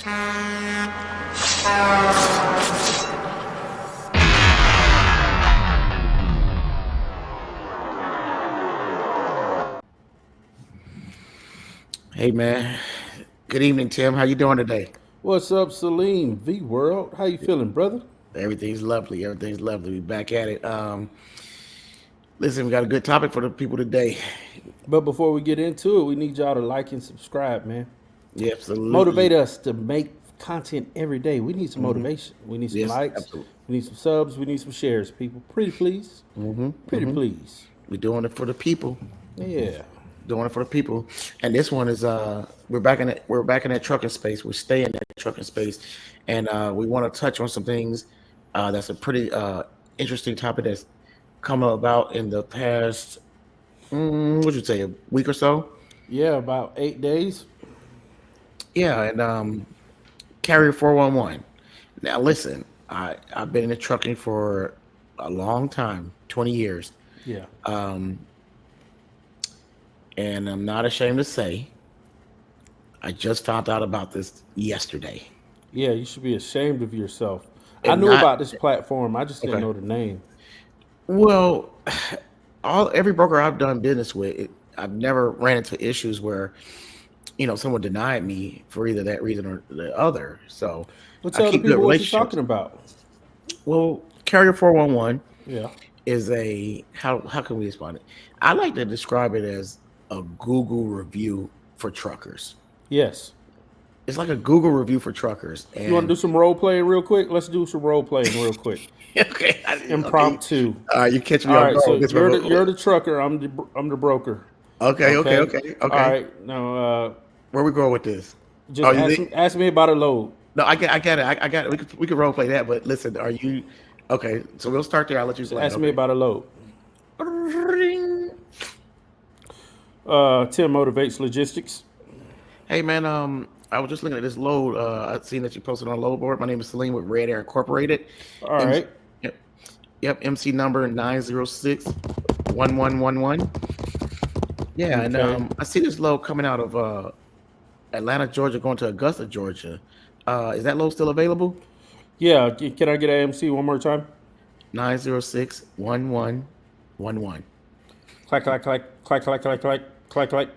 Hey man, good evening, Tim. How you doing today? What's up, Salim? V World? How you feeling, brother? Everything's lovely. Everything's lovely. We back at it. Listen, we got a good topic for the people today. But before we get into it, we need y'all to like and subscribe, man. Yeah, absolutely. Motivate us to make content every day. We need some motivation. We need some Yes, likes. absolutely. We need some subs. We need some shares, people. Pretty please. Pretty please. We're doing it for the people. Yeah. Doing it for the people. And this one is we're back in that trucking space. We're staying in that trucking space, and we want to touch on some things. That's a pretty interesting topic that's come about in the past. What would you say, a week or so? Yeah, about 8 days. Yeah, and Carrier 411. Now listen, I've been in the trucking for a long time, 20 years, Yeah. and I'm not ashamed to say I just found out about this yesterday. Yeah, you should be ashamed of yourself. I And knew not about this platform. I just didn't okay. know the name. Well, all every broker I've done business with, I've never ran into issues where someone denied me for either that reason or the other. So But I tell the keep good people what you're relationships. talking about. Well, Carrier 411 Yeah. is how can we explain it? I like to describe it as a Google review for truckers. Yes. It's like a Google review for truckers, You want and to do some role playing real quick? Let's do some role playing real quick. okay, okay, Impromptu. you catch me All off right, guard so with this you're one. the trucker. I'm the broker. Okay, okay, Okay. okay, All okay. right. Now, Where we going with this? Oh, just you think? ask me about a load. No, I get it. I got it. We could role play that, but listen, are you okay? So we'll start there. I'll let you Just explain. ask me Okay. about a load. Ring. Tim motivates logistics. Hey man, I was just looking at this load. I seen that you posted on a load board. My name is Celine with Red Air Incorporated. All MC, right. yep, yep. MC number 906-1111. Yeah, and Okay. I see this load coming out of Atlanta, Georgia, going to Augusta, Georgia. Is that load still available? Yeah. Can I get AMC one more time? 906-1111. Clack clack clack clack clack clack clack clack clack.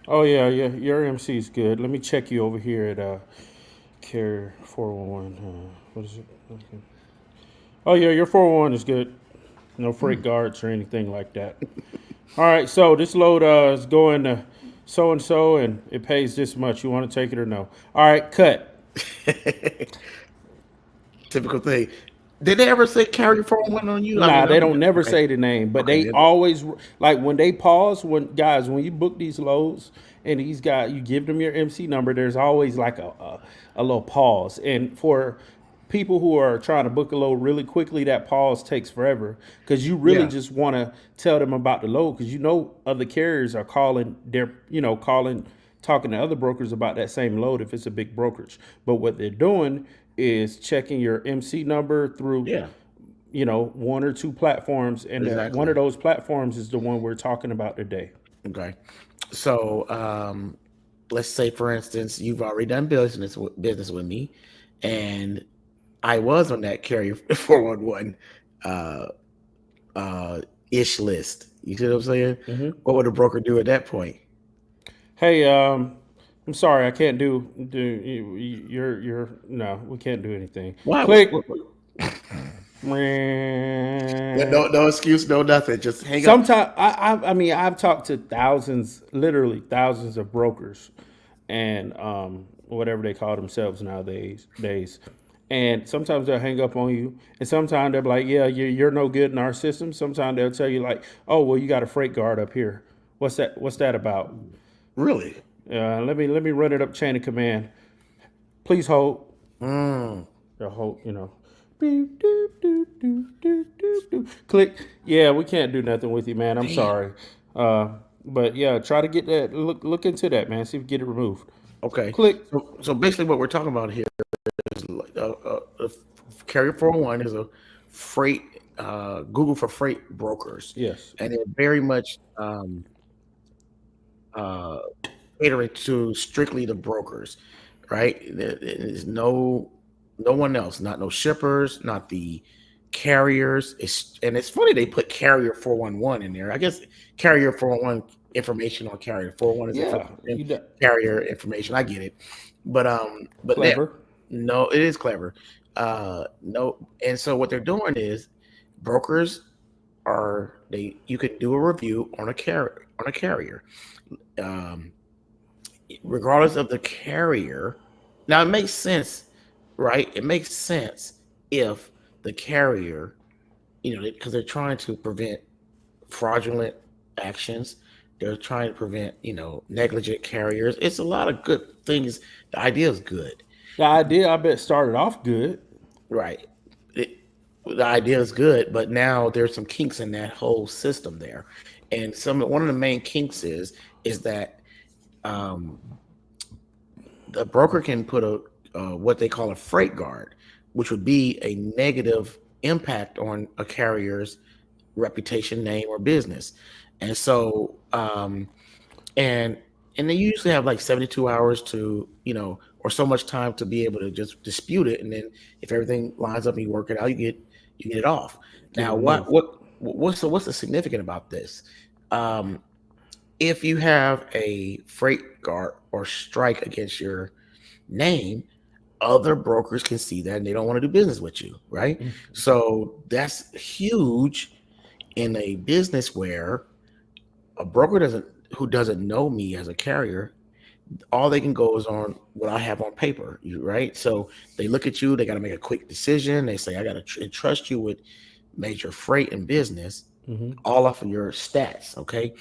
Oh yeah, yeah. Your MC is good. Let me check you over here at Carrier 411. What is it? Okay. Oh yeah, your 411 is good. No freight guards or anything like that. All right, so this load is going to so and so, and it pays this much. You want to take it or no? All right, cut. Typical thing. Did they ever say carry 411 on you? I Nah, mean, they I'm don't never okay. say the name, but Okay. they always like when they pause. When guys, when you book these loads and these guys, you give them your MC number. There's always like a little pause, and for people who are trying to book a load really quickly, that pause takes forever because you really Yeah. just want to tell them about the load because other carriers are calling. They're calling, talking to other brokers about that same load if it's a big brokerage. But what they're doing is checking your MC number through Yeah. one or two platforms, and one of Exactly. those platforms is the one we're talking about today. Okay. So, let's say, for instance, you've already done business with me, and I was on that carrier 411 uh, ish list. You see what I'm saying? What would a broker do at that point? Hey, I'm sorry, I can't do you're no, we can't do anything. Why? Click. Yeah, no, no excuse, no nothing. Just hang up. Sometimes I mean I've talked to thousands, literally thousands of brokers, and whatever they call themselves nowadays days. And sometimes they'll hang up on you, and sometimes they'll be like, "Yeah, you're no good in our system." Sometimes they'll tell you like, "Oh, well, you got a freight guard up here. What's that? What's that about?" Really? Let me run it up chain of command. Please hold. Mm. They'll hold. Beep, doop, doop, doop, doop, doop, doop. Click. Yeah, we can't do nothing with you, man. I'm Damn. sorry. But yeah, try to get that. Look into that, man. See if you get it removed. Okay. Click. So basically, what we're talking about here is like Carrier 401 is a freight Google for freight brokers, Yes. and they're very much uh, catering to strictly the brokers, right? There's no one else, not no shippers, not the carriers. It's funny they put carrier 411 in there. I guess carrier 411 information on carrier 411 is Yeah, information, carrier information. I get it, but that clever. no, it is clever. No, and so what they're doing is brokers are they you can do a review on a carrier. Um, Regardless of the carrier. Now it makes sense, right? It makes sense if the carrier, because they're trying to prevent fraudulent actions. They're trying to prevent, negligent carriers. It's a lot of good things. The idea is good, The idea, I bet, started off good. right? It, the idea is good, but now there's some kinks in that whole system there, and one of the main kinks is that um, the broker can put a what they call a freight guard, which would be a negative impact on a carrier's reputation, name, or business. And so, and they usually have like 72 hours to, or so much time to be able to just dispute it. And then if everything lines up and you work it out, you get it off. Get Now, removed. what's the significant about this? Um, if you have a freight guard or strike against your name, other brokers can see that and they don't want to do business with you, right? So that's huge in a business where a broker doesn't know me as a carrier, all they can go is on what I have on paper, right? So they look at you, they got to make a quick decision. They say, I got to entrust you with major freight and business, Mm-hmm. all off of your stats, okay?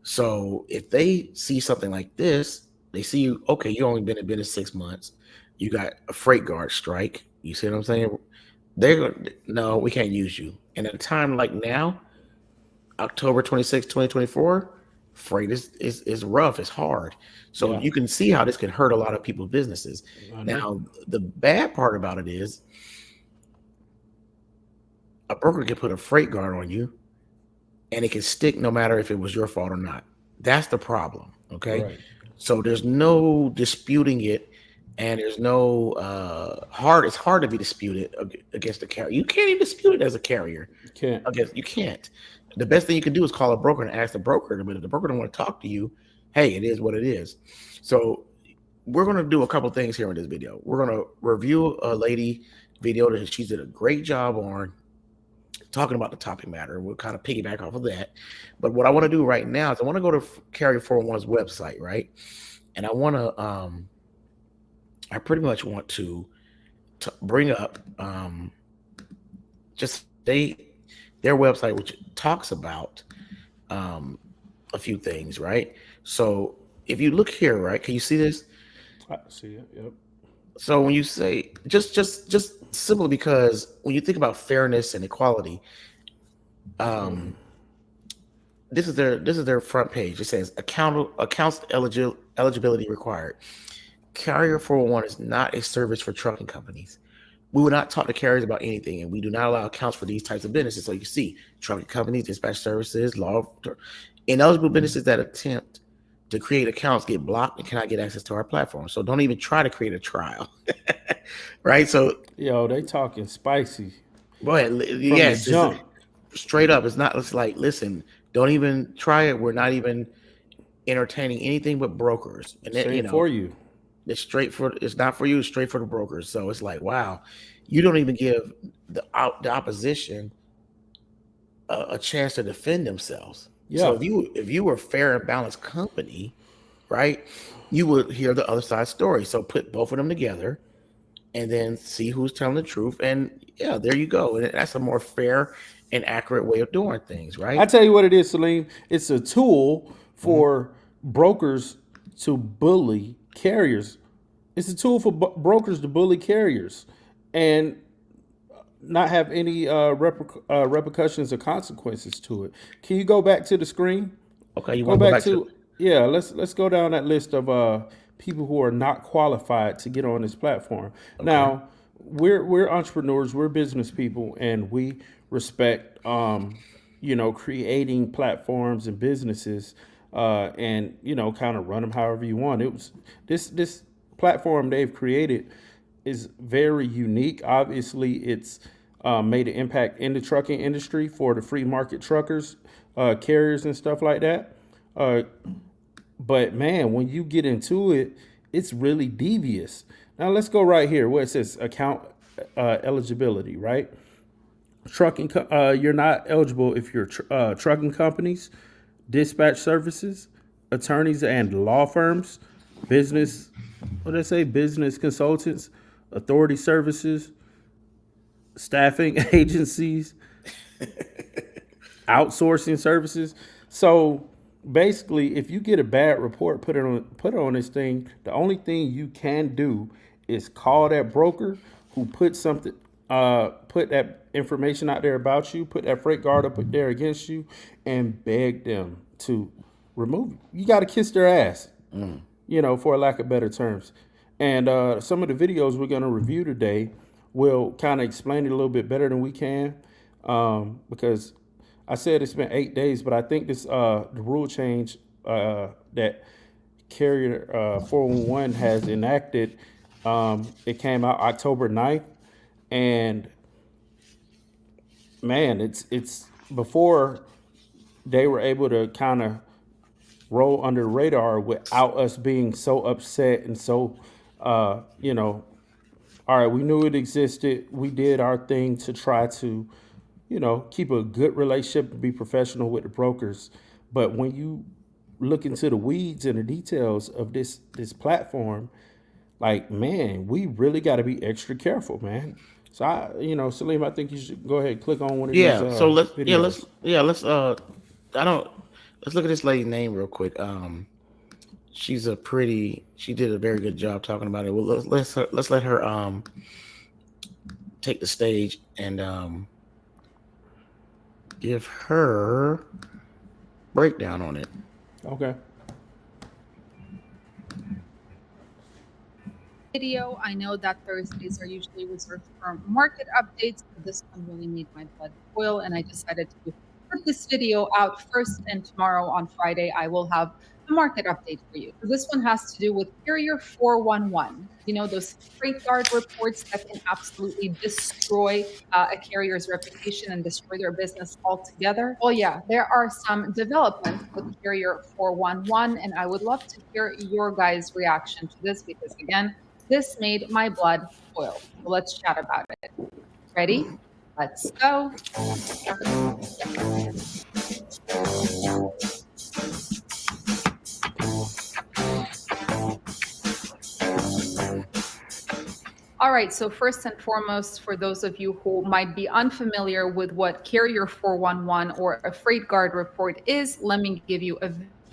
So if they see something like this, they see you, okay, you only been in business 6 months. You got a freight guard strike. You see what I'm saying? They're going, no, we can't use you. And at a time like now, October 26, 2024, freight is rough. It's hard. So Yeah, you can see how this can hurt a lot of people's businesses. I know. Now, the bad part about it is a broker can put a freight guard on you and it can stick no matter if it was your fault or not. That's the problem. Okay. Right. So there's no disputing it, and there's no it's hard to be disputed against the carrier. You can't even dispute it as a carrier. You can't. You can't. The best thing you can do is call a broker and ask the broker, but if the broker don't want to talk to you, hey, it is what it is. So we're going to do a couple things here in this video. We're going to review a lady video that she did a great job on talking about the topic matter. We'll kind of piggyback off of that. But what I want to do right now is I want to go to Carrier 401's website, right? And I want to, I pretty much want to bring up just their website, which talks about a few things, right? So if you look here, right, can you see this? I see it. Yep. So when you say just simply because when you think about fairness and equality, um, this is their front page. It says accounts eligibility required. Carrier 401 is not a service for trucking companies. We will not talk to carriers about anything, and we do not allow accounts for these types of businesses. So you can see trucking companies, dispatch services, ineligible businesses that attempt to create accounts get blocked and cannot get access to our platform. So don't even try to create a trial, right? So Yo, they talking spicy go ahead. from Yes, the jump. straight up. It's not. It's like, listen, don't even try it. We're not even entertaining anything but brokers, and that, Same for you. it's not for you. It's straight for the brokers. So it's like, wow, you don't even give the opposition a chance to defend themselves. So Yeah. if you were a fair and balanced company, right, you would hear the other side's story. So put both of them together and then see who's telling the truth. And yeah, there you go. And that's a more fair and accurate way of doing things, I right? tell you what it is, Salim. It's a tool Mhm. for brokers to bully carriers. It's a tool for brokers to bully carriers and not have any repercussions or consequences to it. Can you go back to the screen? Okay, you Go want to go back back to to yeah. Let's go down that list of people who are not qualified to get on this platform. okay. Now we're entrepreneurs, we're business people, and we respect creating platforms and businesses and kind of run them however you want. It was this platform they've created is very unique. Obviously, it's made an impact in the trucking industry for the free market truckers, carriers, and stuff like that. Uh, but man, when you get into it, it's really devious. Now let's go right here where it says account eligibility, right? You're not eligible if you're trucking companies, dispatch services, attorneys and law firms, business, what did I say? Business consultants, authority services, staffing agencies, outsourcing services. So basically, if you get a bad report, put it on this thing. The only thing you can do is call that broker who put that information out there about you, put that freight guard up there against you, and beg them to remove you. You got to kiss their ass, for a lack of better terms. And some of the videos we're going to review today will kind of explain it a little bit better than we can, because I said it's been 8 days, but I think this the rule change that Carrier 411 has enacted. It came out October 9th, and man, it's before they were able to kind of roll under the radar without us being so upset and so, all right, we knew it existed. We did our thing to try to, keep a good relationship and be professional with the brokers. But when you look into the weeds and the details of this platform, like, man, we really got to be extra careful, man. So Salim, I think you should go ahead and click on one of these Yeah. So videos. let's I don't let's look at this lady's name real quick. She did a very good job talking about it. Well, let's let her take the stage and give her breakdown on it. Okay. Video. I know that Thursdays are usually reserved for market updates, but this one really made my blood boil, and I decided to put this video out first. And tomorrow on Friday, I will have the market update for you. So this one has to do with Carrier 411. Those freight guard reports that can absolutely destroy a carrier's reputation and destroy their business altogether. Well, yeah, there are some developments with Carrier 411, and I would love to hear your guys' reaction to this because, again, this made my blood boil. So let's chat about it. Ready? Let's go. All right, so first and foremost, for those of you who might be unfamiliar with what Carrier 411 or a freight guard report is, let me give you a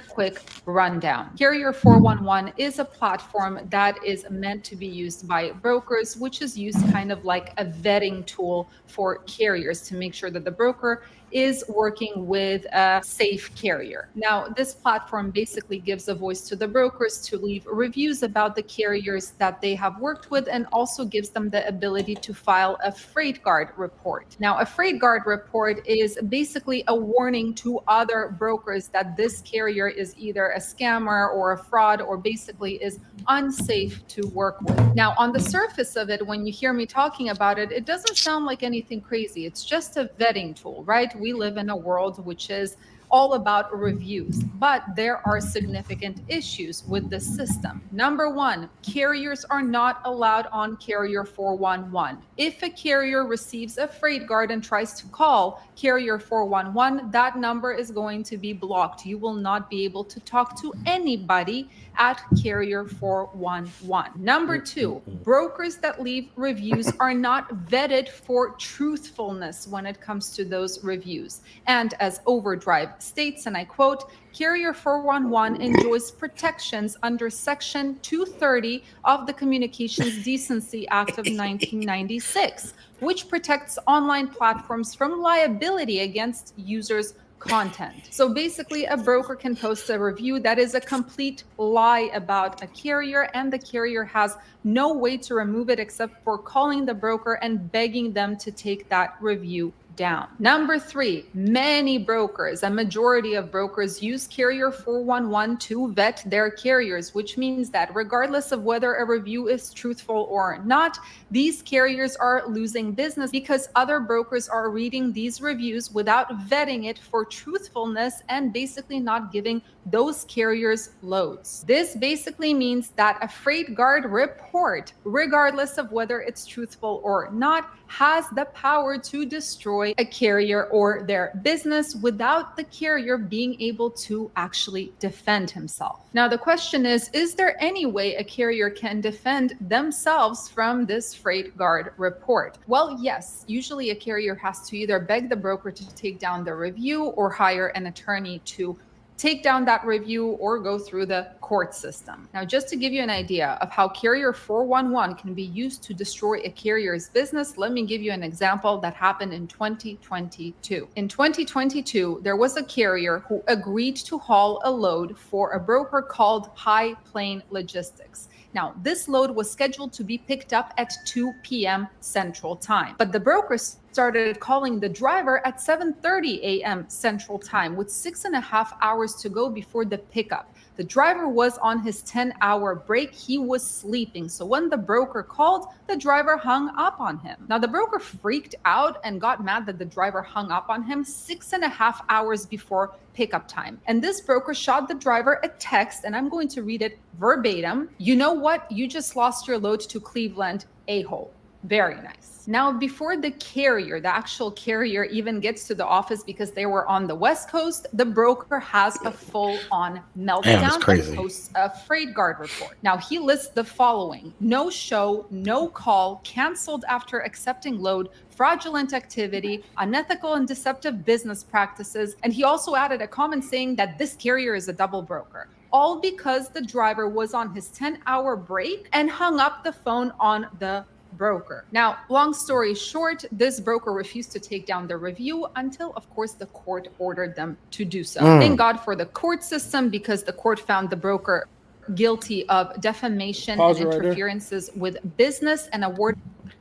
quick rundown. Carrier 411 is a platform that is meant to be used by brokers, which is used kind of like a vetting tool for carriers to make sure that the broker is working with a safe carrier. Now, this platform basically gives a voice to the brokers to leave reviews about the carriers that they have worked with and also gives them the ability to file a freight guard report. Now, a freight guard report is basically a warning to other brokers that this carrier is either a scammer or a fraud or basically is unsafe to work with. Now, on the surface of it, when you hear me talking about it, it doesn't sound like anything crazy. It's just a vetting tool, right? We live in a world which is all about reviews, but there are significant issues with the system. Number one, carriers are not allowed on Carrier 411. If a carrier receives a freight guard and tries to call Carrier 411, that number is going to be blocked. You will not be able to talk to anybody at Carrier 411. Number two, brokers that leave reviews are not vetted for truthfulness when it comes to those reviews. And as Overdrive states, and I quote, Carrier 411 enjoys protections under Section 230 of the Communications Decency Act of 1996, which protects online platforms from liability against users' content. So basically, a broker can post a review that is a complete lie about a carrier, and the carrier has no way to remove it except for calling the broker and begging them to take that review down. Number 3, many brokers, a majority of brokers use Carrier 411 to vet their carriers, which means that regardless of whether a review is truthful or not, these carriers are losing business because other brokers are reading these reviews without vetting it for truthfulness and basically not giving those carriers loads. This basically means that a freight guard report, regardless of whether it's truthful or not, has the power to destroy a carrier or their business without the carrier being able to actually defend himself. Now, the question is there any way a carrier can defend themselves from this freight guard report? Well, yes. Usually a carrier has to either beg the broker to take down the review or hire an attorney to take down that review or go through the court system. Now, just to give you an idea of how Carrier 411 can be used to destroy a carrier's business, let me give you an example that happened in 2022. In 2022, there was a carrier who agreed to haul a load for a broker called High Plain Logistics. Now, this load was scheduled to be picked up at 2 p.m. Central Time, but the broker started calling the driver at 7:30 a.m. Central Time with 6.5 hours to go before the pickup. The driver was on his 10-hour break. He was sleeping. So when the broker called, the driver hung up on him. Now, the broker freaked out and got mad that the driver hung up on him 6.5 hours before pickup time. And this broker shot the driver a text, and I'm going to read it verbatim. "You know what? You just lost your load to Cleveland, a-hole." Very nice. Now, before the carrier, the actual carrier, even gets to the office because they were on the West Coast, the broker has a full-on meltdown and posts a freight guard report. Now, he lists the following: no show, no call, canceled after accepting load, fraudulent activity, unethical and deceptive business practices. And he also added a comment saying that this carrier is a double broker, all because the driver was on his 10-hour break and hung up the phone on the broker. Now, long story short, this broker refused to take down the review until, of course, the court ordered them to do so. Thank God for the court system, because the court found the broker guilty of defamation and interferences with business and award.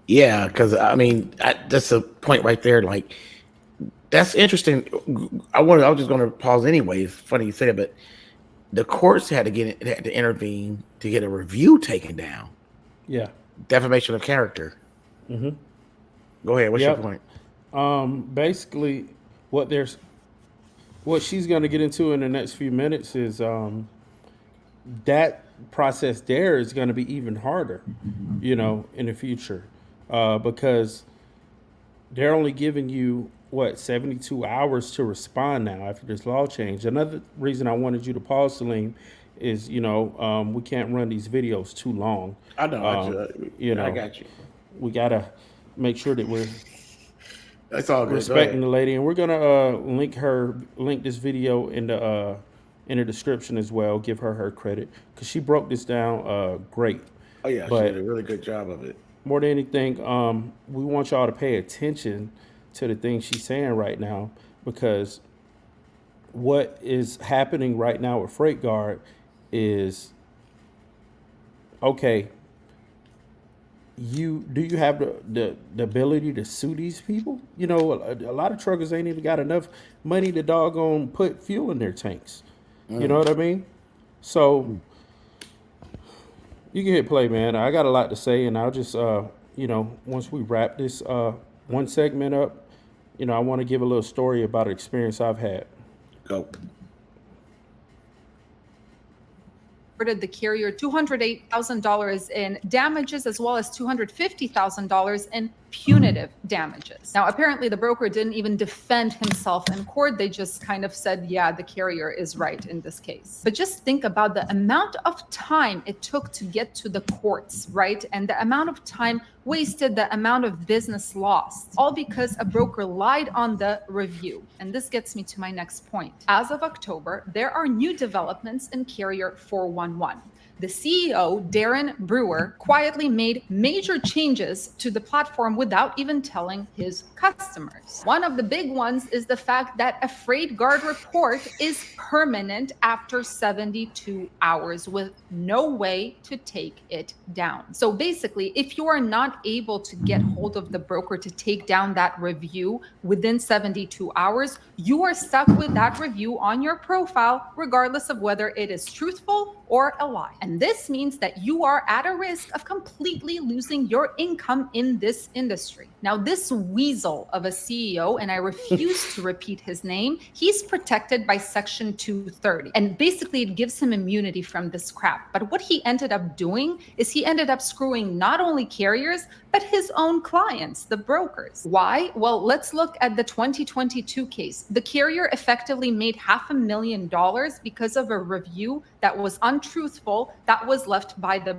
Yeah, because I mean, that's a point right there. Like, that's interesting. I was just going to pause anyway. It's funny you say that, but the courts had to intervene to get a review taken down. Yeah. Defamation of character. Mm-hmm. Go ahead. What's your point? Basically, what she's going to get into in the next few minutes is that process there is going to be even harder, in the future, because they're only giving you 72 hours to respond now after this law change. Another reason I wanted you to pause, Salim, is we can't run these videos too long. I know. I got you. We gotta make sure that we're all good. Respecting the lady, and we're gonna link this video in the description as well. Give her credit because she broke this down great. Oh yeah, she did a really good job of it. More than anything, we want y'all to pay attention to the things she's saying right now, because what is happening right now with Freight Guard is, okay, do you have the ability to sue these people? A lot of truckers ain't even got enough money to doggone put fuel in their tanks. You know what I mean? So you can hit play, man. I got a lot to say, and I'll just once we wrap this one segment up, I want to give a little story about an experience I've had. Go. The carrier $208,000 in damages, as well as $250,000 in punitive damages. Now, apparently the broker didn't even defend himself in court. They just kind of said, yeah, the carrier is right in this case. But just think about the amount of time it took to get to the courts, right? And the amount of time wasted, the amount of business lost, all because a broker lied on the review. And this gets me to my next point. As of October, there are new developments in Carrier 411. The CEO, Darren Brewer, quietly made major changes to the platform without even telling his customers. One of the big ones is the fact that a freight guard report is permanent after 72 hours with no way to take it down. So basically, if you are not able to get hold of the broker to take down that review within 72 hours, you are stuck with that review on your profile, regardless of whether it is truthful or a lie. And this means that you are at a risk of completely losing your income in this industry. Now, this weasel of a CEO, and I refuse to repeat his name, he's protected by Section 230. And basically, it gives him immunity from this crap. But what he ended up doing is he ended up screwing not only carriers, but his own clients, the brokers. Why? Well, let's look at the 2022 case. The carrier effectively made $500,000 because of a review that was untruthful that was left by the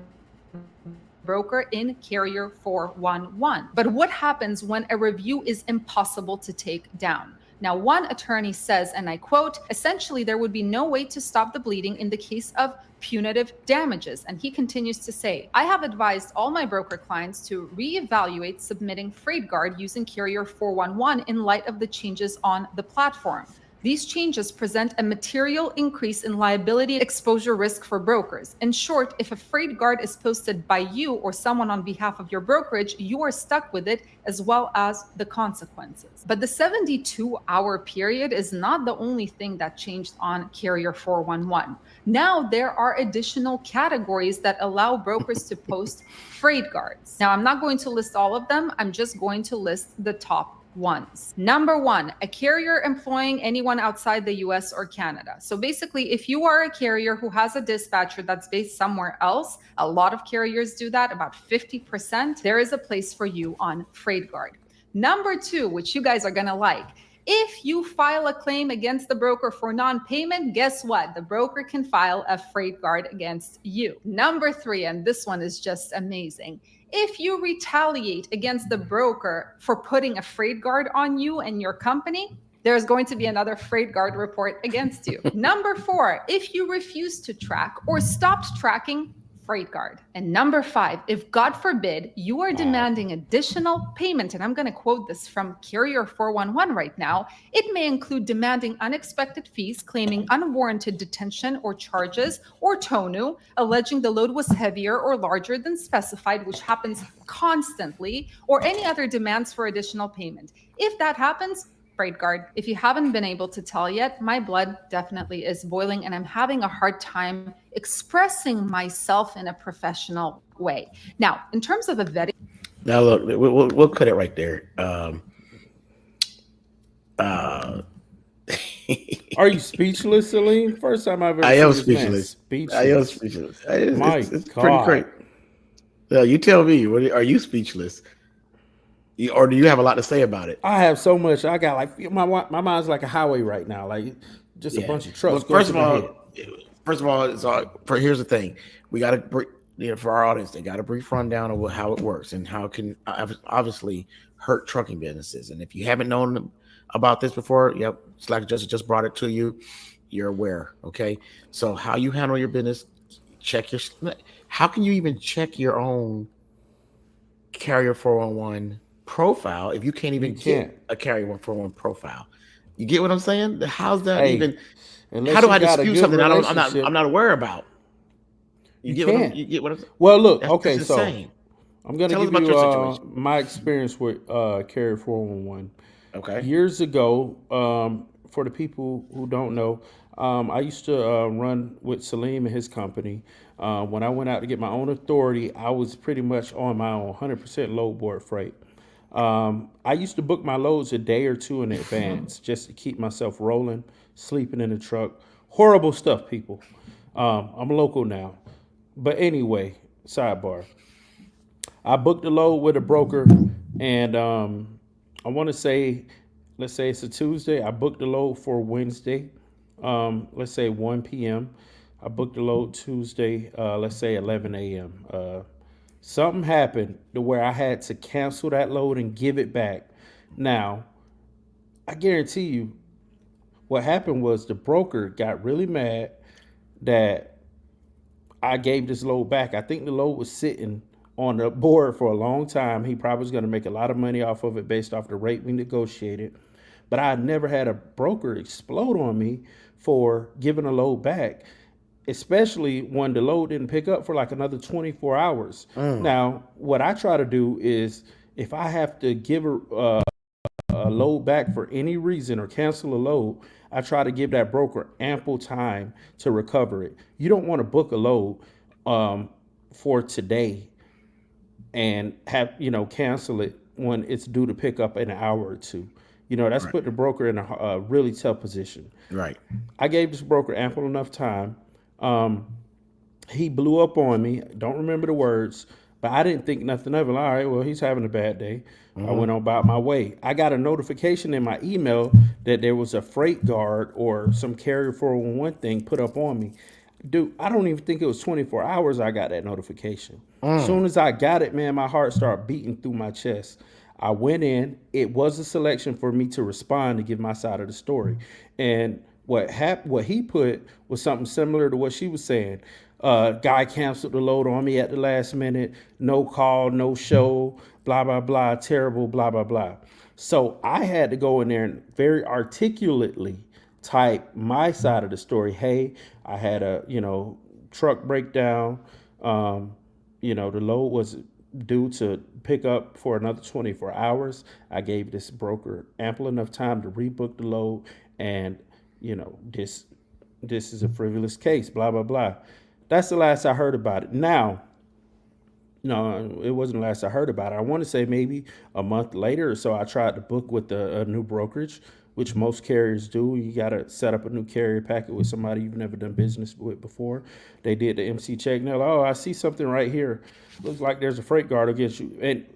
broker in carrier 411. But what happens when a review is impossible to take down? Now, one attorney says, and I quote, essentially, there would be no way to stop the bleeding in the case of punitive damages. And he continues to say, I have advised all my broker clients to reevaluate submitting freight guard using carrier 411 in light of the changes on the platform. These changes present a material increase in liability exposure risk for brokers. In short, if a freight guard is posted by you or someone on behalf of your brokerage, you are stuck with it as well as the consequences. But the 72-hour period is not the only thing that changed on carrier 411. Now there are additional categories that allow brokers to post freight guards. Now, I'm not going to list all of them. I'm just going to list the top ones. Number one, a carrier employing anyone outside the US or Canada. So basically, if you are a carrier who has a dispatcher that's based somewhere else, a lot of carriers do that, about 50%, there is a place for you on Freight Guard. Number two, which you guys are gonna like, if you file a claim against the broker for non-payment, guess what? The broker can file a freight guard against you. Number three, and this one is just amazing. If you retaliate against the broker for putting a freight guard on you and your company, there's going to be another freight guard report against you. Number four, if you refuse to track or stopped tracking, freight guard. And number five, if God forbid you are demanding additional payment, and I'm going to quote this from Carrier 411 right now, it may include demanding unexpected fees, claiming unwarranted detention or charges, or TONU, alleging the load was heavier or larger than specified, which happens constantly, or any other demands for additional payment. If that happens, freight guard. If you haven't been able to tell yet, my blood definitely is boiling and I'm having a hard time expressing myself in a professional way. Now, in terms of a vetting. Now, look, we'll cut it right there. Are you speechless, Celine? First time I've ever I seen am this man speechless. speechless. I am speechless. It's pretty God. great. You tell me, are you speechless? Or do you have a lot to say about it? I have so much. I got like my mind's like a highway right now, like just a bunch of trucks. Well, first of all, here's the thing: we got to, for our audience, they got a brief rundown of how it works and how it can obviously hurt trucking businesses. And if you haven't known about this before, yep, Slack just brought it to you. You're aware, okay? So how you handle your business, how can you even check your own Carrier 411 profile if you can't even get a Carrier 411 profile? You get what I'm saying? How's that even? How do I dispute something I'm not aware about? You get what I'm saying? Well, look, that's so insane. I'm going to give you my experience with Carrier 411. Okay. Years ago, for the people who don't know, I used to run with Salim and his company. When I went out to get my own authority, I was pretty much on my own, 100% load board freight. I used to book my loads a day or two in advance just to keep myself rolling, sleeping in the truck. Horrible stuff, people. I'm local now. But anyway, sidebar. I booked a load with a broker, and I want to say, let's say it's a Tuesday. I booked the load for Wednesday, let's say 1 p.m. I booked the load Tuesday, let's say 11 a.m. Something happened to where I had to cancel that load and give it back. Now, I guarantee you, what happened was the broker got really mad that I gave this load back. I think the load was sitting on the board for a long time. He probably was going to make a lot of money off of it based off the rate we negotiated. But I never had a broker explode on me for giving a load back, especially when the load didn't pick up for like another 24 hours. Now, what I try to do is if I have to give a load back for any reason or cancel a load, I try to give that broker ample time to recover it. You don't want to book a load for today and have cancel it when it's due to pick up in an hour or two. That's Right. putting the broker in a really tough position. Right. I gave this broker ample enough time. Um, he blew up on me. Don't remember the words, but I didn't think nothing of it. All right, well, he's having a bad day. I Mm-hmm. went on about my way. I got a notification in my email that there was a freight guard or some carrier 411 thing put up on me. Dude, I don't even think it was 24 hours I got that notification. Soon as I got it, man, my heart started beating through my chest. I went in. It was a selection for me to respond to give my side of the story. And what he put was something similar to what she was saying. Guy canceled the load on me at the last minute. No call, no show, blah, blah, blah, terrible, blah, blah, blah. So I had to go in there and very articulately type my side of the story. Hey, I had a, truck breakdown. The load was due to pick up for another 24 hours. I gave this broker ample enough time to rebook the load, and this is a frivolous case, blah blah blah. That's the last I heard about it. Now, no, it wasn't the last I heard about it. I want to say maybe a month later or so, I tried to book with a new brokerage, which most carriers do. You got to set up a new carrier packet with somebody you've never done business with before. They did the MC check, and they're like, oh, I see something right here. Looks like there's a freight guard against you. And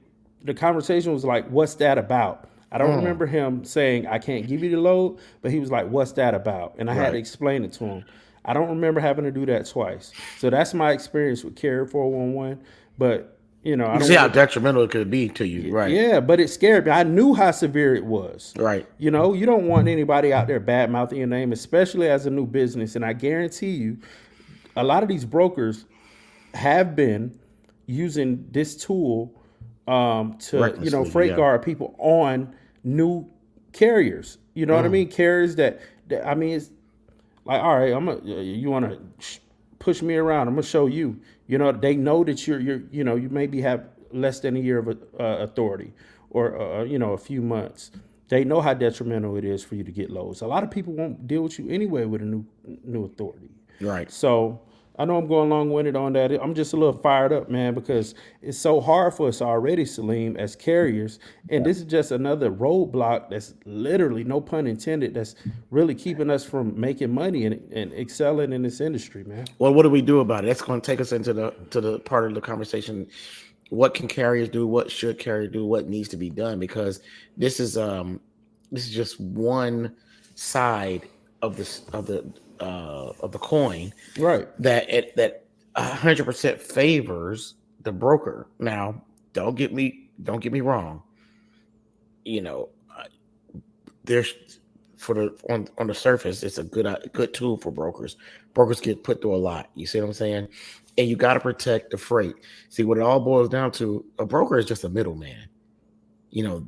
the conversation was like, what's that about? I don't remember him saying, I can't give you the load, but he was like, what's that about? And I had to Right. explain it to him. I don't remember having to do that twice. So that's my experience with Carrier 411. But, I You don't see want how to. detrimental it could be to you. Right. Yeah, but it scared me. I knew how severe it was. Right. You don't want anybody out there bad mouthing your name, especially as a new business. And I guarantee you, a lot of these brokers have been using this tool to Recklessly. freight Yeah. guard people on new carriers. You know what I mean? Carriers that I mean, it's like, all right, you want to push me around? I'm gonna show you. They know that you maybe have less than a year of authority, or a few months. They know how detrimental it is for you to get lows. A lot of people won't deal with you anyway with a new authority. Right. So I know I'm going long-winded on that. I'm just a little fired up, man, because it's so hard for us already, Salim, as carriers. And this is just another roadblock that's literally, no pun intended, that's really keeping us from making money and excelling in this industry, man. Well, what do we do about it? That's going to take us into the part of the conversation. What can carriers do? What should carriers do? What needs to be done? Because this is just one side of the coin Right. that 100% favors the broker. Now, don't get me wrong. You know, there's for the on the surface, it's a good tool for brokers. Brokers get put through a lot. You see what I'm saying? And you got to protect the freight. See what it all boils down to. A broker is just a middleman.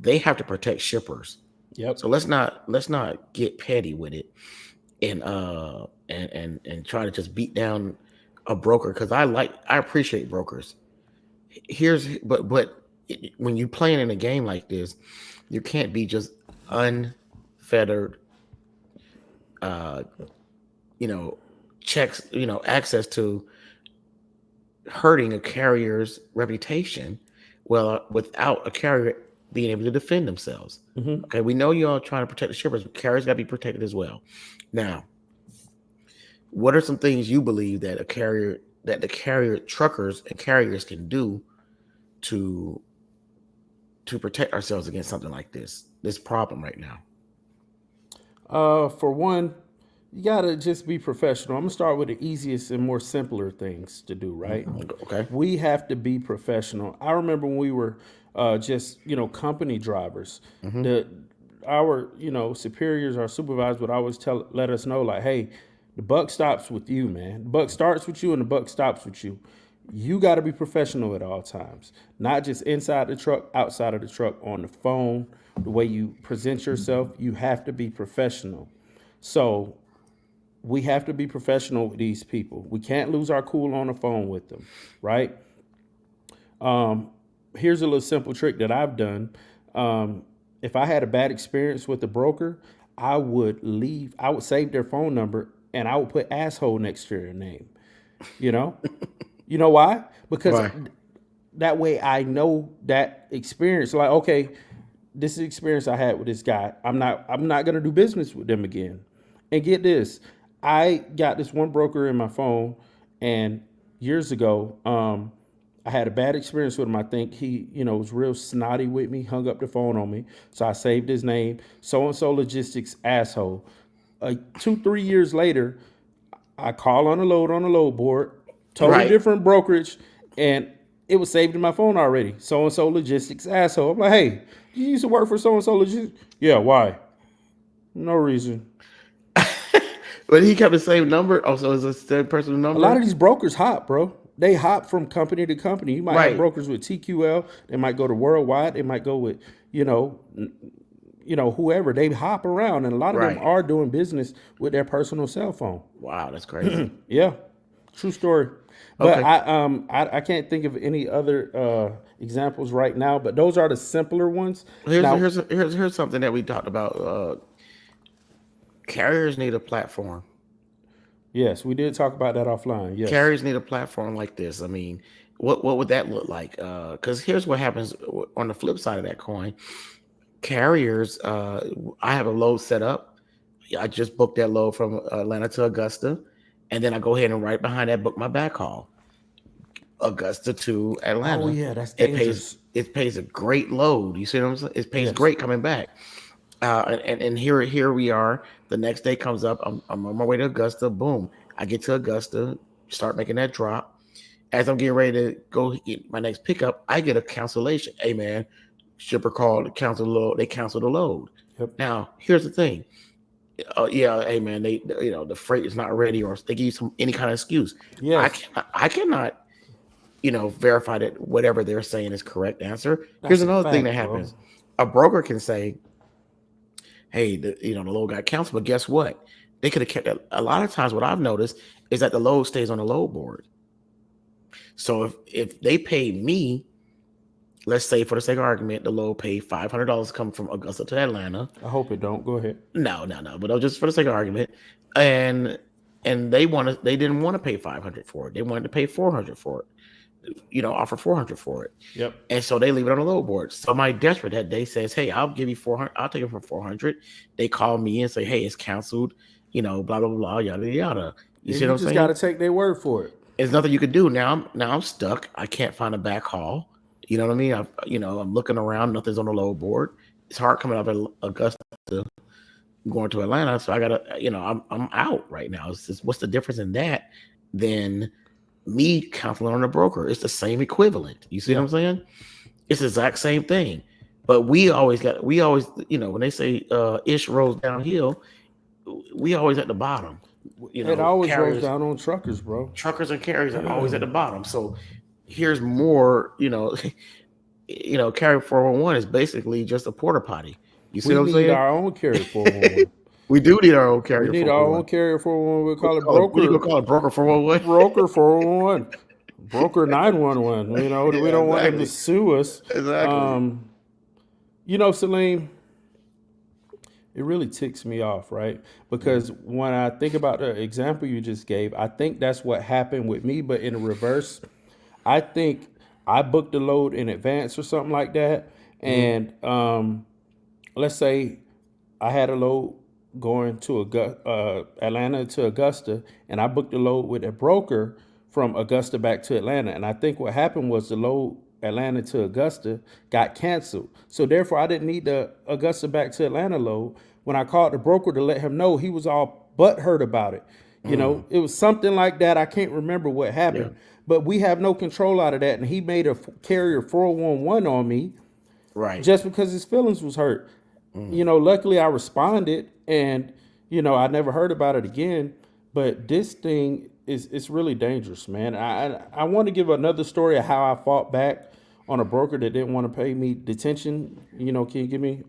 They have to protect shippers. Yep. So let's not get petty with it and try to just beat down a broker because I appreciate brokers. When you playing in a game like this, you can't be just unfettered uh you know checks, access to hurting a carrier's reputation, well, without a carrier being able to defend themselves. Okay, we know you're all trying to protect the shippers, but carriers got to be protected as well. Now, what are some things you believe that the carrier truckers and carriers can do to protect ourselves against something like this problem right now? For one, you gotta just be professional. I'm gonna start with the easiest and more simpler things to do, right? Okay. We have to be professional. I remember when we were just company drivers. The our superiors, our supervisors would always let us know like, hey, the buck stops with you, man. The buck starts with you and the buck stops with you. You got to be professional at all times, not just inside the truck, outside of the truck, on the phone, the way you present yourself. You have to be professional. So we have to be professional with these people. We can't lose our cool on the phone with them, right? Here's a little simple trick that I've done. If I had a bad experience with the broker, I would save their phone number and I would put asshole next to their name. You know, you know why? Because Why? that way I know that experience. Like, okay, this is the experience I had with this guy. I'm not gonna do business with them again. And get this, I got this one broker in my phone, and years ago, I had a bad experience with him. I think he, was real snotty with me, hung up the phone on me. So I saved his name, so and so logistics asshole. 2, 3 years later, I call on the load board, totally Right. different brokerage, and it was saved in my phone already. So and so logistics asshole. I'm like, hey, you used to work for so and so logistics? Yeah, why? No reason. But he kept the same number. Also, is this the personal A lot of number? these brokers hop, bro. They hop from company to company. You might have Right. brokers with TQL. They might go to Worldwide. They might go with, you know, whoever. They hop around, and a lot of them Right. are doing business with their personal cell phone. Wow, that's crazy. Yeah, true story. But Okay. I can't think of any other examples right now. But those are the simpler ones. Here's Now, here's here's something that we talked about. Carriers need a platform. yes, we did talk about that offline. Yes. Carriers need a platform like this. I mean, what would that look like? Because here's what happens on the flip side of that coin. Carriers, I have a load set up. I just booked that load from Atlanta to Augusta, and then I go ahead and right behind that book my backhaul, Augusta to Oh Atlanta. yeah, that's It pays dangerous. it pays a great load. You see what I'm saying? It pays Yes. great coming back. And here we are. The next day comes up. I'm on my way to Augusta. Boom! I get to Augusta, start making that drop. As I'm getting ready to go get my next pickup, I get a cancellation. Hey man, shipper called to cancel the load. They canceled the load. Yep. Now here's the thing. Oh yeah, hey man, the freight is not ready, or they give you any kind of excuse. Yes. I cannot verify that whatever they're saying is correct answer. Here's That's a another thing that fact, bro. happens. A broker can say, hey, the load got canceled, but guess what? They could have kept it. A lot of times what I've noticed is that the load stays on the load board. So if they pay me, let's say for the sake of argument, the load paid $500 coming from Augusta to Atlanta. I hope it don't. Go ahead. No, but just for the sake of argument, and they didn't want to pay 500 for it. They wanted to pay 400 for it. Offer 400 for it. Yep. And so they leave it on the load board. Somebody desperate that day says, hey, I'll give you 400. I'll take it for 400. They call me and say, hey, it's canceled, blah, blah, blah, yada, yada. You Yeah, see you what I'm just saying? got to take their word for it. There's nothing you could do. Now I'm stuck. I can't find a back haul. You know what I mean? I'm looking around. Nothing's on the load board. It's hard coming up at Augusta, going to Atlanta. So I gotta, I'm out right now. It's just, what's the difference in that than me counseling on a broker? It's the same equivalent. You see Yeah. what I'm saying? It's the exact same thing. But we always, when they say ish rolls downhill, we always at the bottom. It always rolls Carriers, down on truckers, bro. truckers and carriers are always at the bottom. So here's more, carrier 411 is basically just a porta potty. You see We what I'm need saying? our own carrier 411. We do need our own We carrier need our own 411. carrier 411. We call it What you gonna broker. call it? Broker 411? Broker 411. Broker 911. We Yeah, don't want them to exactly. sue us. Exactly. Salim, it really ticks me off, right? Because when I think about the example you just gave, I think that's what happened with me, but in reverse. I think I booked the load in advance or something like that. And let's say I had a load going to Atlanta to Augusta, and I booked the load with a broker from Augusta back to Atlanta. And I think what happened was the load Atlanta to Augusta got canceled. So therefore, I didn't need the Augusta back to Atlanta load. When I called the broker to let him know, he was all butthurt about it. It was something like that. I can't remember what happened, but we have no control out of that. And he made a carrier 411 on me Right. just because his feelings was hurt. Luckily I responded, and I never heard about it again. But this thing, it's really dangerous, man. I want to give another story of how I fought back on a broker that didn't want to pay me detention. You know, can you give me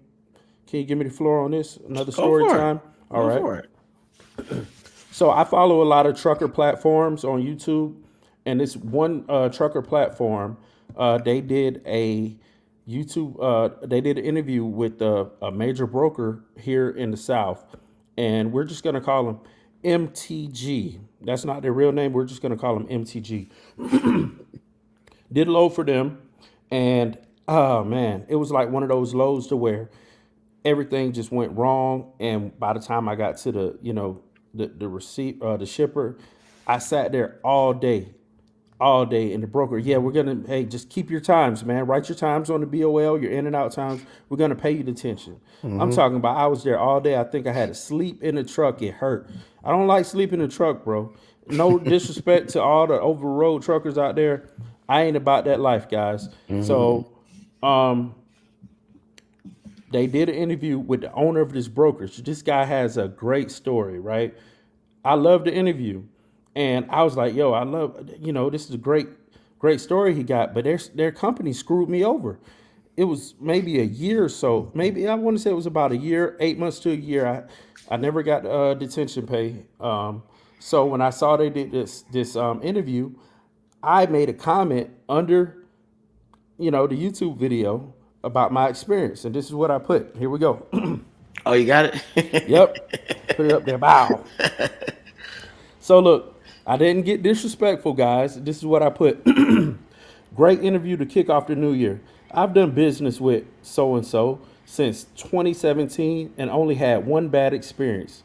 the floor on this? Another Go story for it. time. All Go right. for it. So I follow a lot of trucker platforms on YouTube, and this one trucker platform, they did a YouTube. They did an interview with a major broker here in the South, and we're just gonna call him MTG. That's not their real name. We're just gonna call him MTG. Did a load for them, and oh man, it was like one of those loads to where everything just went wrong. And by the time I got to the, the receipt, the shipper, I sat there all day. And the broker, yeah, we're gonna, hey, just keep your times, man. Write your times on the BOL, your in and out times. We're gonna pay you detention. I'm talking about I was there all day. I think I had to sleep in the truck. It hurt. I don't like sleeping in the truck, bro. No disrespect to all the over road truckers out there. I ain't about that life, guys. So they did an interview with the owner of this brokerage. This guy has a great story, right? I love the interview. And I was like, yo, I love, this is a great story he got, but their company screwed me over. It was maybe a year or so. Maybe I want to say it was about a year, 8 months to a year. I never got detention pay. So when I saw they did this interview, I made a comment under, the YouTube video about my experience, and this is what I put. Here we go. Oh, you got it? Yep, put it up there. Bow. So look, I didn't get disrespectful, guys. This is what I put. Great interview to kick off the new year. I've done business with so and so since 2017 and only had one bad experience.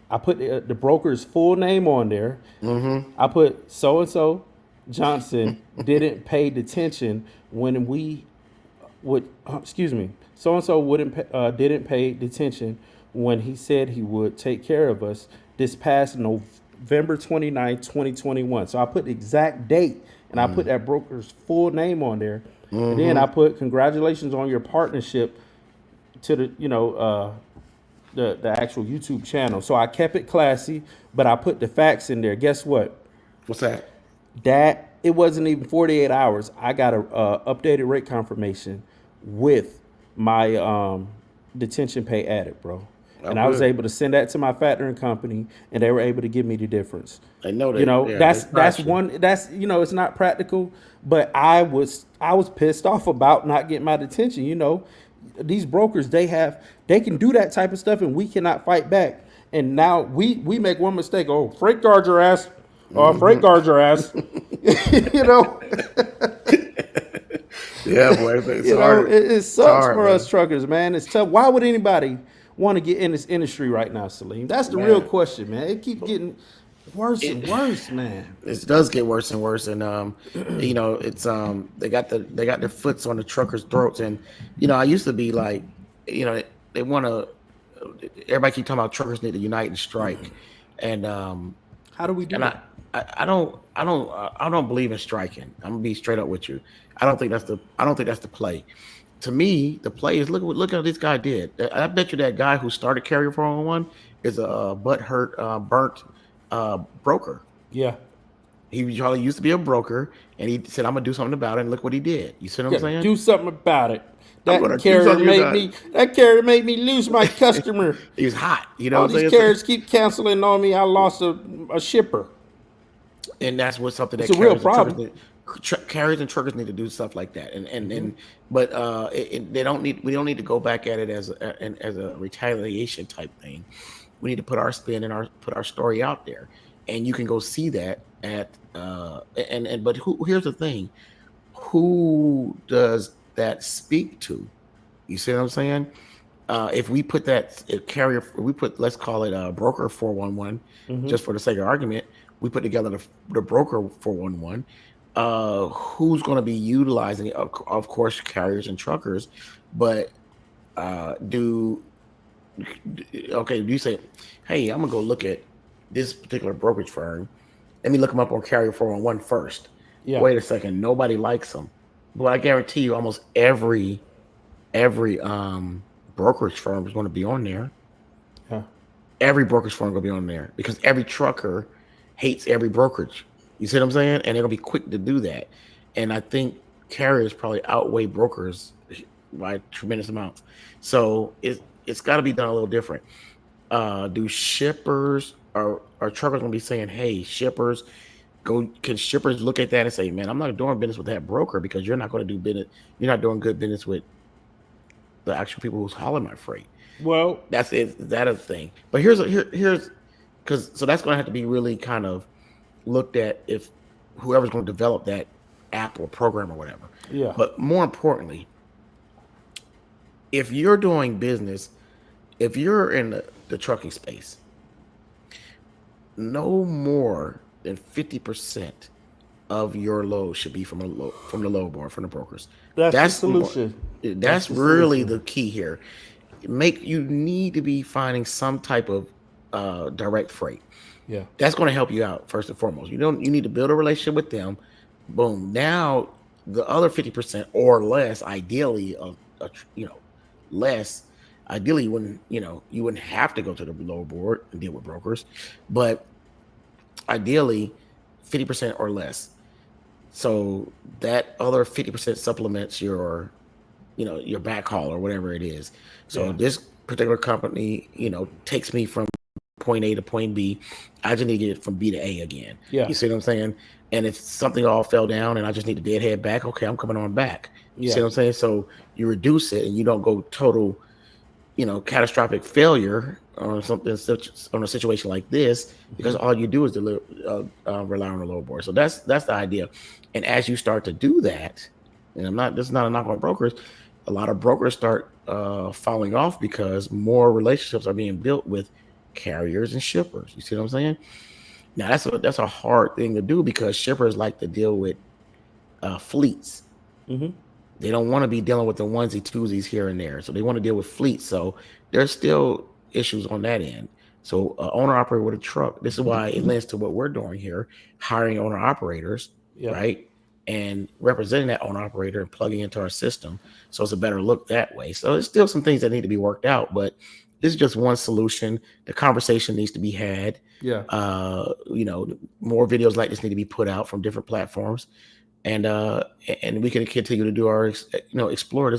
I put the broker's full name on there. I put so and so Johnson didn't pay detention when we would. So and so didn't pay detention when he said he would take care of us this past November 29th, 2021. So I put the exact date and I put that broker's full name on there. And then I put congratulations on your partnership to the actual YouTube channel. So I kept it classy, but I put the facts in there. Guess what? What's that? That it wasn't even 48 hours. I got a updated rate confirmation with my detention pay added, bro. And I was able to send that to my factoring company, and they were able to give me the difference. I know that. Yeah, That's one. That's it's not practical, but I was pissed off about not getting my detention. These brokers they can do that type of stuff, and we cannot fight back. And now we make one mistake. Oh, freight guard your ass. Oh, freight guard your ass. Yeah, boy. It sucks for us truckers, man. It's tough. Why would anybody want to get in this industry right now, Salim? That's the real question, man. It keeps getting worse and worse, man. It does get worse and worse, and it's they got their foots on the truckers' throats, and I used to be like, they want to. Everybody keep talking about truckers need to unite and strike, and how do we do that? I don't believe in striking. I'm gonna be straight up with you. I don't think that's the play. To me, the play is look at what this guy did. I bet you that guy who started Carrier 411 is a burnt broker. Yeah. He probably used to be a broker, and he said, "I'm gonna do something about it." And look what he did. You see what I'm saying? Do something about it. That carrier made me lose my customer. He was hot. All these carriers keep canceling on me. I lost a shipper. And that's what's something that it's a real problem. Carriers and truckers need to do stuff like that, but we don't need to go back at it as a retaliation type thing. We need to put our spin and put our story out there, and you can go see that at but here's the thing, who does that speak to? You see what I'm saying? If we put carrier, let's call it a broker 411, just for the sake of argument, we put together the broker 411. Who's going to be utilizing it? Of course, carriers and truckers, but do you say, hey, I'm gonna go look at this particular brokerage firm? Let me look them up on Carrier 411 first. Yeah. Wait a second, nobody likes them. But I guarantee you, almost every brokerage firm is going to be on there. Yeah. Every brokerage firm is going to be on there because every trucker hates every brokerage. You see what I'm saying? And they're gonna be quick to do that. And I think carriers probably outweigh brokers by a tremendous amount. So it's got to be done a little different. Do shippers are truckers gonna be saying, "Hey, shippers, go"? Can shippers look at that and say, "Man, I'm not doing business with that broker because you're not going to do business. You're not doing good business with the actual people who's hauling my freight." Well, That's it. That a thing. But here's because so that's going to have to be really kind of looked at if whoever's going to develop that app or program or whatever. yeah, But more importantly, if you're doing business, if you're in the trucking space, no more than 50% of your load should be from the load board from the brokers. that's the That's more, solution. That's that's the really solution. the key here. You need to be finding some type of direct freight. Yeah, That's going to help you out first and foremost. You need to build a relationship with them. Boom. Now the other 50% or less, ideally, less. Ideally, you wouldn't have to go to the low board and deal with brokers, but ideally, 50% or less. So that other 50% supplements your backhaul or whatever it is. So yeah, this particular company, takes me from point A to point B. I just need to get it from B to A again. yeah, You see what I'm saying? And if something all fell down and I just need a deadhead back, okay, I'm coming on back. You see yeah. what I'm saying? So you reduce it and you don't go total, catastrophic failure on something such on a situation like this because Hmm. all you do is rely on the load board. So that's the idea. And as you start to do that, and this is not a knock on brokers, a lot of brokers start falling off because more relationships are being built with carriers and shippers. You see what I'm saying? Now that's a hard thing to do because shippers like to deal with fleets. Hmm. They don't want to be dealing with the onesie twosies here and there. So they want to deal with fleets. So there's still issues on that end. So owner operator with a truck. This is why it lends to what we're doing here, hiring owner operators, Yeah, right? And representing that owner operator and plugging into our system. So it's a better look that way. So there's still some things that need to be worked out, but this is just one solution. The conversation needs to be had. yeah. Uh, you know, more videos like this need to be put out from different platforms and we can continue to do our explore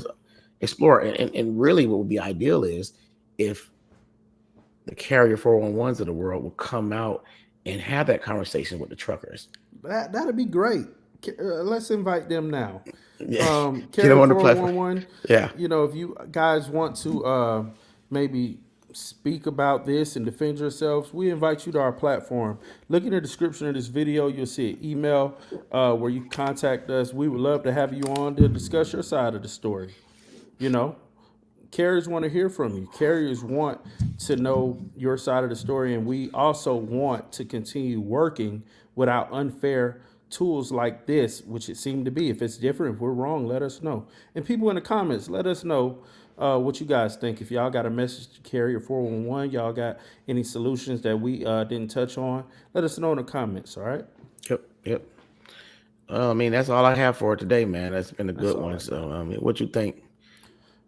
and really what would be ideal is if the carrier 411s of the world will come out and have that conversation with the truckers. That'd be great. Let's invite them now. Yeah, get them Carrier on the platform. 411, Yeah, if you guys want to maybe speak about this and defend yourselves, we invite you to our platform. Look in the description of this video. You'll see an email where you contact us. We would love to have you on to discuss your side of the story. You know, carriers want to hear from you. Carriers want to know your side of the story, and we also want to continue working without unfair tools like this, which it seemed to be. If it's different, if we're wrong, let us know. And people in the comments, let us know what you guys think. If y'all got a message to Carrier 411, y'all got any solutions that we didn't touch on, let us know in the comments. All right. yep. I mean, that's all I have for today, man. That's been a That's good all one. I got. So, I mean, what you think?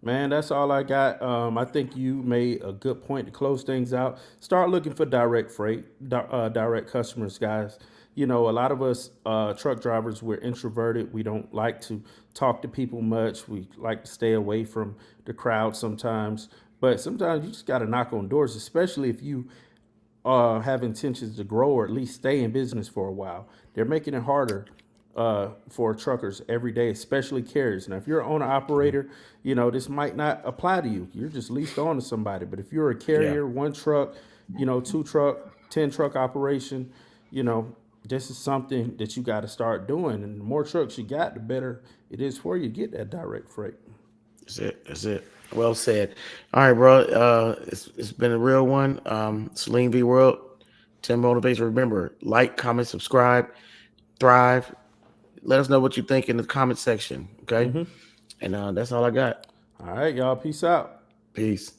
Man, that's all I got. I think you made a good point to close things out. Start looking for direct freight, direct customers, guys. A lot of us truck drivers, we're introverted. We don't like to talk to people much. We like to stay away from the crowd sometimes. But sometimes you just got to knock on doors, especially if you have intentions to grow or at least stay in business for a while. They're making it harder for truckers every day, especially carriers. Now, if you're an owner operator, this might not apply to you. You're just leased on to somebody. But if you're a Yeah, carrier, one truck, two truck, 10 truck operation, you know, this is something that you got to start doing. And the more trucks you got, the better it is for you to get that direct freight. that's it. That's it. Well said. All right, bro. It's been a real one. Celine V World, Tim Motivation. Remember, like, comment, subscribe, thrive. Let us know what you think in the comment section. Okay. And that's all I got. All right, y'all. Peace out. Peace.